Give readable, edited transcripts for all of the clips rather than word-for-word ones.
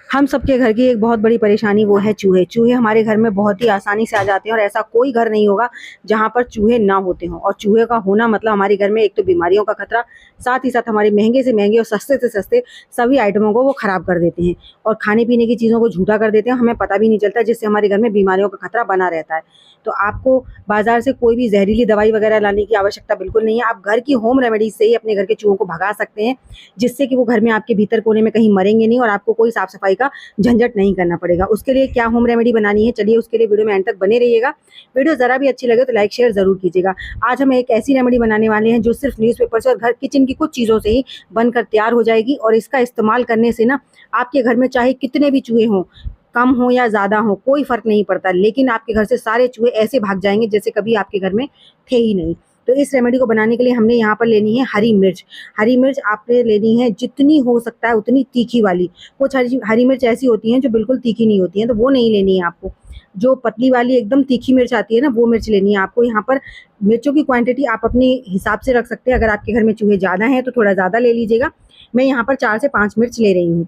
हम सबके घर की एक बहुत बड़ी परेशानी वो है चूहे। चूहे हमारे घर में बहुत ही आसानी से आ जाते हैं और ऐसा कोई घर नहीं होगा जहाँ पर चूहे ना होते हों। और चूहे का होना मतलब हमारे घर में एक तो बीमारियों का खतरा, साथ ही साथ हमारे महंगे से महंगे और सस्ते से सस्ते सभी आइटमों को वो खराब कर देते हैं और खाने पीने की चीज़ों को झूठा कर देते हैं, हमें पता भी नहीं चलता, जिससे हमारे घर में बीमारियों का खतरा बना रहता है। तो आपको बाजार से कोई भी जहरीली दवाई वगैरह लाने की आवश्यकता बिल्कुल नहीं है। आप घर की होम रेमेडीज से ही अपने घर के चूहों को भगा सकते हैं, जिससे कि वो घर में आपके भीतर कोने में कहीं मरेंगे नहीं और आपको कोई साफ सफाई का झंझट नहीं करना पड़ेगा। उसके लिए क्या होम रेमेडी बनानी है, चलिए उसके लिए वीडियो में एंड तक बने रहिएगा। वीडियो ज़रा भी अच्छी लगे तो लाइक शेयर ज़रूर कीजिएगा। आज हम एक ऐसी रेमेडी बनाने वाले हैं जो सिर्फ न्यूज़पेपर से और घर किचन की कुछ चीज़ों से ही बनकर तैयार हो जाएगी और इसका इस्तेमाल करने से ना आपके घर में चाहे कितने भी चूहे हों, कम हो या ज़्यादा हो, कोई फ़र्क नहीं पड़ता, लेकिन आपके घर से सारे चूहे ऐसे भाग जाएंगे जैसे कभी आपके घर में थे ही नहीं। तो इस रेमेडी को बनाने के लिए हमने यहाँ पर लेनी है हरी मिर्च। हरी मिर्च आपने लेनी है जितनी हो सकता है उतनी तीखी वाली। कुछ हरी मिर्च ऐसी होती हैं जो बिल्कुल तीखी नहीं होती हैं, तो वो नहीं लेनी है आपको। जो पतली वाली एकदम तीखी मिर्च आती है ना, वो मिर्च लेनी है आपको। यहाँ पर मिर्चों की क्वांटिटी आप अपने हिसाब से रख सकते हैं। अगर आपके घर में चूहे ज़्यादा हैं तो थोड़ा ज़्यादा ले लीजिएगा। मैं यहाँ पर 4 से 5 मिर्च ले रही हूँ।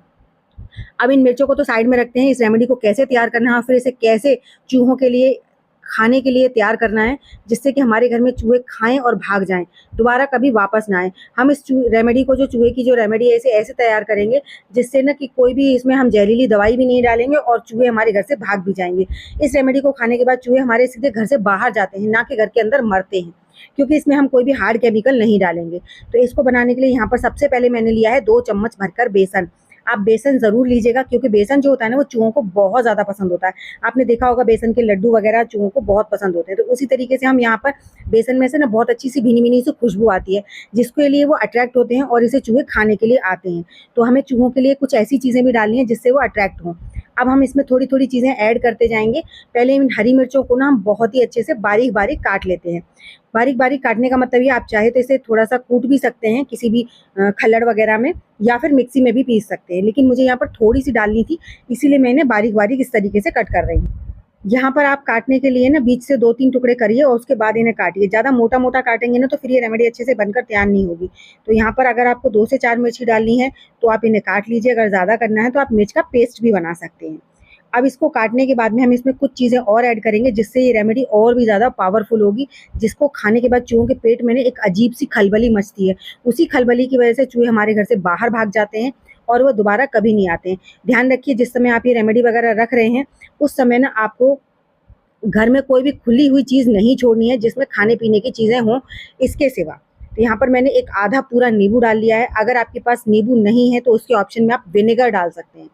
अब इन मिर्चों को तो साइड में रखते हैं। इस रेमेडी को कैसे तैयार करना है और फिर इसे कैसे चूहों के लिए खाने के लिए तैयार करना है, जिससे कि हमारे घर में चूहे खाएं और भाग जाएं, दोबारा कभी वापस ना आए। हम इस रेमेडी को, जो चूहे की जो रेमेडी है, इसे ऐसे तैयार करेंगे जिससे ना कि कोई भी इसमें हम जहरीली दवाई भी नहीं डालेंगे और चूहे हमारे घर से भाग भी जाएंगे। इस रेमेडी को खाने के बाद चूहे हमारे सीधे घर से बाहर जाते हैं, ना कि घर के अंदर मरते हैं, क्योंकि इसमें हम कोई भी हार्ड केमिकल नहीं डालेंगे। तो इसको बनाने के लिए यहाँ पर सबसे पहले मैंने लिया है 2 चम्मच भरकर बेसन। आप बेसन ज़रूर लीजिएगा, क्योंकि बेसन जो होता है ना वो चूहों को बहुत ज़्यादा पसंद होता है। आपने देखा होगा बेसन के लड्डू वगैरह चूहों को बहुत पसंद होते हैं। तो उसी तरीके से हम यहाँ पर बेसन में से ना बहुत अच्छी सी भीनी-भीनी सी खुशबू आती है, जिसके लिए वो अट्रैक्ट होते हैं और इसे चूहे खाने के लिए आते हैं। तो हमें चूहों के लिए कुछ ऐसी चीज़ें भी डालनी है जिससे वो अट्रैक्ट हों। अब हम इसमें थोड़ी-थोड़ी चीज़ें ऐड करते जाएँगे। पहले इन हरी मिर्चों को ना हम बहुत ही अच्छे से बारीक-बारीक काट लेते हैं। बारीक-बारीक काटने का मतलब ये, आप चाहे तो इसे थोड़ा-सा कूट भी सकते हैं किसी भी खल्लड़ वगैरह में, या फिर मिक्सी में भी पीस सकते हैं। लेकिन मुझे यहाँ पर थोड़ी-सी डालनी थी, इसीलिए मैं इन्हें बारीक-बारीक इस तरीके से कट कर रही हूँ। यहाँ पर आप काटने के लिए ना बीच से 2-3 टुकड़े करिए और उसके बाद इन्हें काटिए। ज़्यादा मोटा-मोटा काटेंगे ना तो फिर ये रेमेडी अच्छे से बनकर तैयार नहीं होगी। तो यहाँ पर अगर आपको 2 से 4 मिर्ची डालनी है तो आप इन्हें काट लीजिए। अगर ज़्यादा करना है तो आप मिर्च का पेस्ट भी बना सकते हैं। अब इसको काटने के बाद में हम इसमें कुछ चीज़ें और ऐड करेंगे, जिससे ये रेमेडी और भी ज़्यादा पावरफुल होगी, जिसको खाने के बाद चूहों के पेट में ना एक अजीब-सी खलबली मचती है। उसी खलबली की वजह से चूहे हमारे घर से बाहर भाग जाते हैं और वो दोबारा कभी नहीं आते हैं। ध्यान रखिए, जिस समय आप ये रेमेडी वगैरह रख रहे हैं, उस समय ना आपको घर में कोई भी खुली हुई चीज़ नहीं छोड़नी है जिसमें खाने-पीने की चीज़ें हों, इसके सिवा। तो यहाँ पर मैंने एक आधा पूरा नींबू डाल लिया है। अगर आपके पास नींबू नहीं है तो उसके ऑप्शन में आप विनेगर डाल सकते हैं।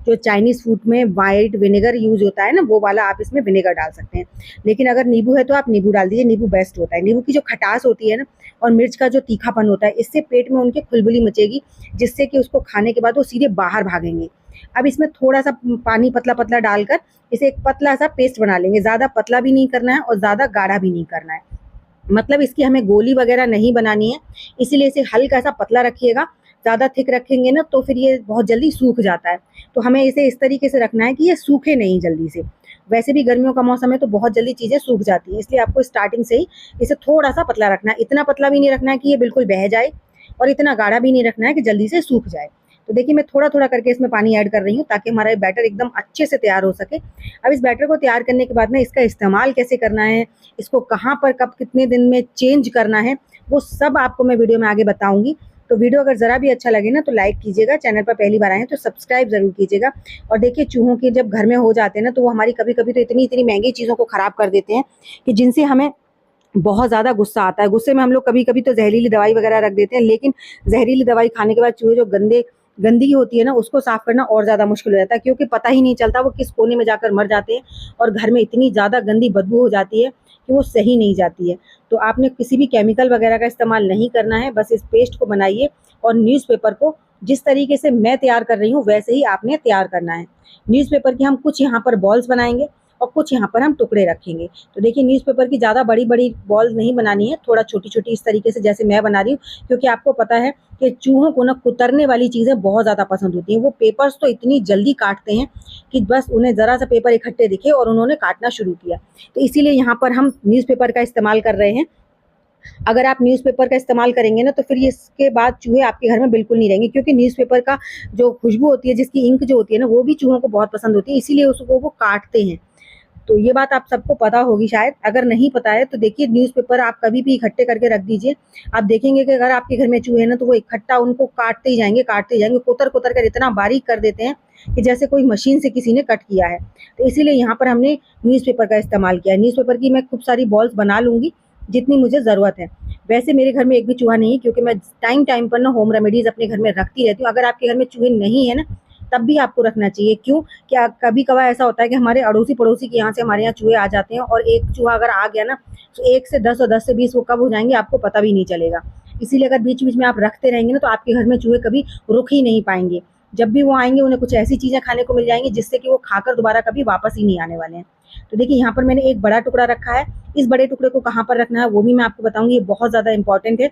जो चाइनीज़ फूड में व्हाइट विनेगर यूज़ होता है ना, वो वाला आप इसमें विनेगर डाल सकते हैं। लेकिन अगर नींबू है तो आप नींबू डाल दीजिए, नींबू बेस्ट होता है। नींबू की जो खटास होती है ना और मिर्च का जो तीखापन होता है, इससे पेट में उनके खुलबुली मचेगी, जिससे कि उसको खाने के बाद वो सीधे बाहर भागेंगे। अब इसमें थोड़ा-सा पानी पतला-पतला डालकर इसे एक पतला-सा पेस्ट बना लेंगे। ज़्यादा पतला भी नहीं करना है और ज़्यादा गाढ़ा भी नहीं करना है। मतलब इसकी हमें गोली वगैरह नहीं बनानी है, इसीलिए इसे हल्का-सा पतला रखिएगा। ज़्यादा थिक रखेंगे ना तो फिर ये बहुत जल्दी सूख जाता है। तो हमें इसे इस तरीके से रखना है कि ये सूखे नहीं जल्दी से। वैसे भी गर्मियों का मौसम है तो बहुत जल्दी चीज़ें सूख जाती हैं, इसलिए आपको स्टार्टिंग से ही इसे थोड़ा-सा पतला रखना है। इतना पतला भी नहीं रखना है कि ये बिल्कुल बह जाए और इतना गाढ़ा भी नहीं रखना है कि जल्दी से सूख जाए। तो देखिए, मैं थोड़ा-थोड़ा करके इसमें पानी ऐड कर रही हूँ ताकि हमारा ये बैटर एकदम अच्छे से तैयार हो सके। अब इस बैटर को तैयार करने के बाद ना इसका इस्तेमाल कैसे करना है, इसको कहाँ पर कब कितने दिन में चेंज करना है, वो सब आपको मैं वीडियो में आगे बताऊँगी। तो वीडियो अगर ज़रा भी अच्छा लगे ना तो लाइक कीजिएगा, चैनल पर पहली बार आए हैं तो सब्सक्राइब ज़रूर कीजिएगा। और देखिए, चूहों के जब घर में हो जाते हैं ना तो वो हमारी कभी-कभी तो इतनी-इतनी महँगी चीज़ों को ख़राब कर देते हैं कि जिनसे हमें बहुत ज़्यादा गुस्सा आता है। गुस्से में हम लोग कभी-कभी तो ज़हरीली दवाई वगैरह रख देते हैं, लेकिन ज़हरीली दवाई खाने के बाद चूहे जो गंदगी होती है ना, उसको साफ़ करना और ज़्यादा मुश्किल हो जाता है, क्योंकि पता ही नहीं चलता वो किस कोने में जाकर मर जाते हैं और घर में इतनी ज़्यादा गंदी बदबू हो जाती है कि वो सही नहीं जाती है। तो आपने किसी भी केमिकल वगैरह का इस्तेमाल नहीं करना है, बस इस पेस्ट को बनाइए और न्यूज़पेपर को जिस तरीके से मैं तैयार कर रही हूँ वैसे ही आपने तैयार करना है। न्यूज़पेपर की हम कुछ यहाँ पर बॉल्स बनाएँगे और कुछ यहाँ पर हम टुकड़े रखेंगे। तो देखिए, न्यूज़पेपर की ज़्यादा बड़ी-बड़ी बॉल्स नहीं बनानी है, थोड़ा छोटी-छोटी इस तरीके से जैसे मैं बना रही हूँ, क्योंकि आपको पता है कि चूहों को ना कुतरने वाली चीज़ें बहुत ज़्यादा पसंद होती हैं। वो पेपर्स तो इतनी जल्दी काटते हैं कि बस उन्हें ज़रा-सा पेपर इकट्ठे दिखे और उन्होंने काटना शुरू किया। तो इसीलिए यहाँ पर हम न्यूज़पेपर का इस्तेमाल कर रहे हैं। अगर आप न्यूज़पेपर का इस्तेमाल करेंगे ना तो फिर ये इसके बाद चूहे आपके घर में बिल्कुल नहीं रहेंगे, क्योंकि न्यूज़पेपर का जो खुशबू होती है, जिसकी इंक जो होती है ना, वो भी चूहों को बहुत पसंद होती है, इसीलिए उसको वो काटते हैं। तो ये बात आप सबको पता होगी शायद, अगर नहीं पता है तो देखिए न्यूज़पेपर आप कभी भी इकट्ठे करके रख दीजिए। आप देखेंगे कि अगर आपके घर में चूहे हैं ना तो वो इकट्ठा उनको काटते ही जाएँगे, कुतर-कुतर कर इतना बारीक कर देते हैं कि जैसे कोई मशीन से किसी ने कट किया है। तो इसीलिए यहाँ पर हमने न्यूज़पेपर का इस्तेमाल किया है। न्यूज़पेपर की मैं खूब सारी बॉल्स बना लूँगी, जितनी मुझे ज़रूरत है। वैसे मेरे घर में एक भी चूहा नहीं है, क्योंकि मैं टाइम-टाइम पर ना होम रेमेडीज़ अपने घर में रखती रहती हूँ। अगर आपके घर में चूहे नहीं है ना, तब भी आपको रखना चाहिए। क्यों? क्या कभी-कभार ऐसा होता है कि हमारे अड़ोसी-पड़ोसी के यहाँ से हमारे यहाँ चूहे आ जाते हैं, और एक चूहा अगर आ गया ना, तो 1 से 10 और 10 से 20 वो कब हो जाएँगे आपको पता भी नहीं चलेगा। इसीलिए अगर बीच-बीच में आप रखते रहेंगे ना, तो आपके घर में चूहे कभी रुक ही नहीं पाएँगे। जब भी वो आएँगे, उन्हें कुछ ऐसी चीज़ें खाने को मिल जाएँगी जिससे कि वो खाकर दोबारा कभी वापस ही नहीं आने वाले हैं। तो देखिए यहाँ पर मैंने एक बड़ा टुकड़ा रखा है। इस बड़े टुकड़े को कहाँ पर रखना है वो भी मैं आपको बताऊँगी, ये बहुत ज़्यादा इम्पोर्टेंट है।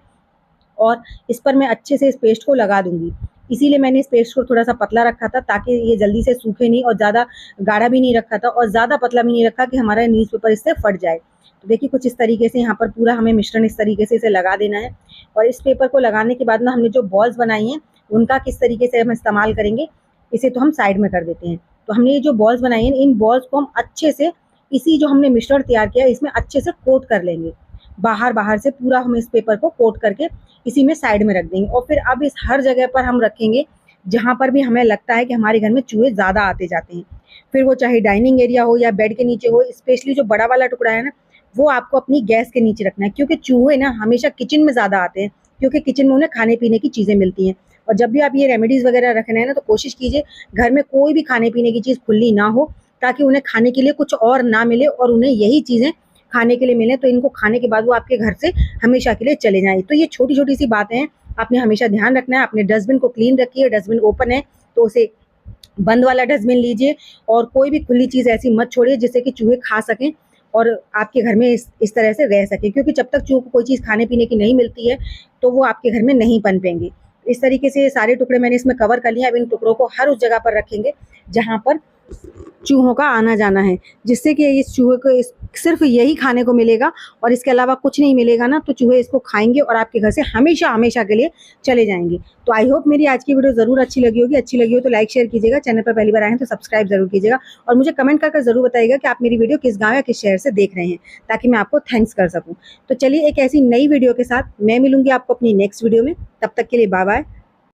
और इस पर मैं अच्छे से इस पेस्ट को लगा दूँगी। इसीलिए मैंने इस पेस्ट को थोड़ा-सा पतला रखा था, ताकि ये जल्दी से सूखे नहीं, और ज़्यादा गाढ़ा भी नहीं रखा था और ज़्यादा पतला भी नहीं रखा कि हमारा न्यूज़पेपर इससे फट जाए। तो देखिए कुछ इस तरीके से यहाँ पर पूरा हमें मिश्रण इस तरीके से इसे लगा देना है, और इस पेपर को लगाने के बाद ना हमने जो बॉल्स बनाई हैं, उनका किस तरीके से हम इस्तेमाल करेंगे, इसे तो हम साइड में कर देते हैं। तो हमने ये जो बॉल्स बनाई हैं, इन बॉल्स को हम अच्छे से इसी जो हमने मिश्रण तैयार किया है, इसमें अच्छे से कोट कर लेंगे। बाहर-बाहर से पूरा हम इस पेपर को कोट करके इसी में साइड में रख देंगे, और फिर अब इस हर जगह पर हम रखेंगे जहाँ पर भी हमें लगता है कि हमारे घर में चूहे ज़्यादा आते जाते हैं। फिर वो चाहे डाइनिंग एरिया हो या बेड के नीचे हो, स्पेशली जो बड़ा वाला टुकड़ा है ना, वो आपको अपनी गैस के नीचे रखना है, क्योंकि चूहे ना हमेशा किचन में ज़्यादा आते हैं, क्योंकि किचन में उन्हें खाने-पीने की चीज़ें मिलती हैं। और जब भी आप ये रेमेडीज़ वगैरह रख रहे हैं ना, तो कोशिश कीजिए घर में कोई भी खाने-पीने की चीज़ खुली ना हो, ताकि उन्हें खाने के लिए कुछ और ना मिले और उन्हें यही चीज़ें खाने के लिए मिले, तो इनको खाने के बाद वो आपके घर से हमेशा के लिए चले जाएँ। तो ये छोटी-छोटी सी बातें हैं, आपने हमेशा ध्यान रखना है। अपने डस्टबिन को क्लीन रखिए, डस्टबिन ओपन है तो उसे बंद वाला डस्टबिन लीजिए, और कोई भी खुली चीज़ ऐसी मत छोड़िए जिससे कि चूहे खा सकें और आपके घर में इस तरह से रह सकें, क्योंकि जब तक चूहों को कोई चीज़ खाने-पीने की नहीं मिलती है, तो वो आपके घर में नहीं पनपेंगे। इस तरीके से ये सारे टुकड़े मैंने इसमें कवर कर लिए हैं। अब इन टुकड़ों को हर उस जगह पर रखेंगे जहाँ पर चूहों का आना-जाना है, जिससे कि इस चूहे को सिर्फ़ यही खाने को मिलेगा और इसके अलावा कुछ नहीं मिलेगा ना, तो चूहे इसको खाएँगे और आपके घर से हमेशा-हमेशा के लिए चले जाएँगे। तो आई होप मेरी आज की वीडियो ज़रूर अच्छी लगी होगी। अच्छी लगी हो तो लाइक, शेयर कीजिएगा। चैनल पर पहली बार आए हैं तो सब्सक्राइब ज़रूर कीजिएगा, और मुझे कमेंट कर ज़रूर बताइएगा कि आप मेरी वीडियो किस गाँव या किस शहर से देख रहे हैं, ताकि मैं आपको थैंक्स कर सकूँ। तो चलिए एक ऐसी नई वीडियो के साथ मैं मिलूँगी आपको अपनी नेक्स्ट वीडियो में। तब तक के लिए बाय-बाय।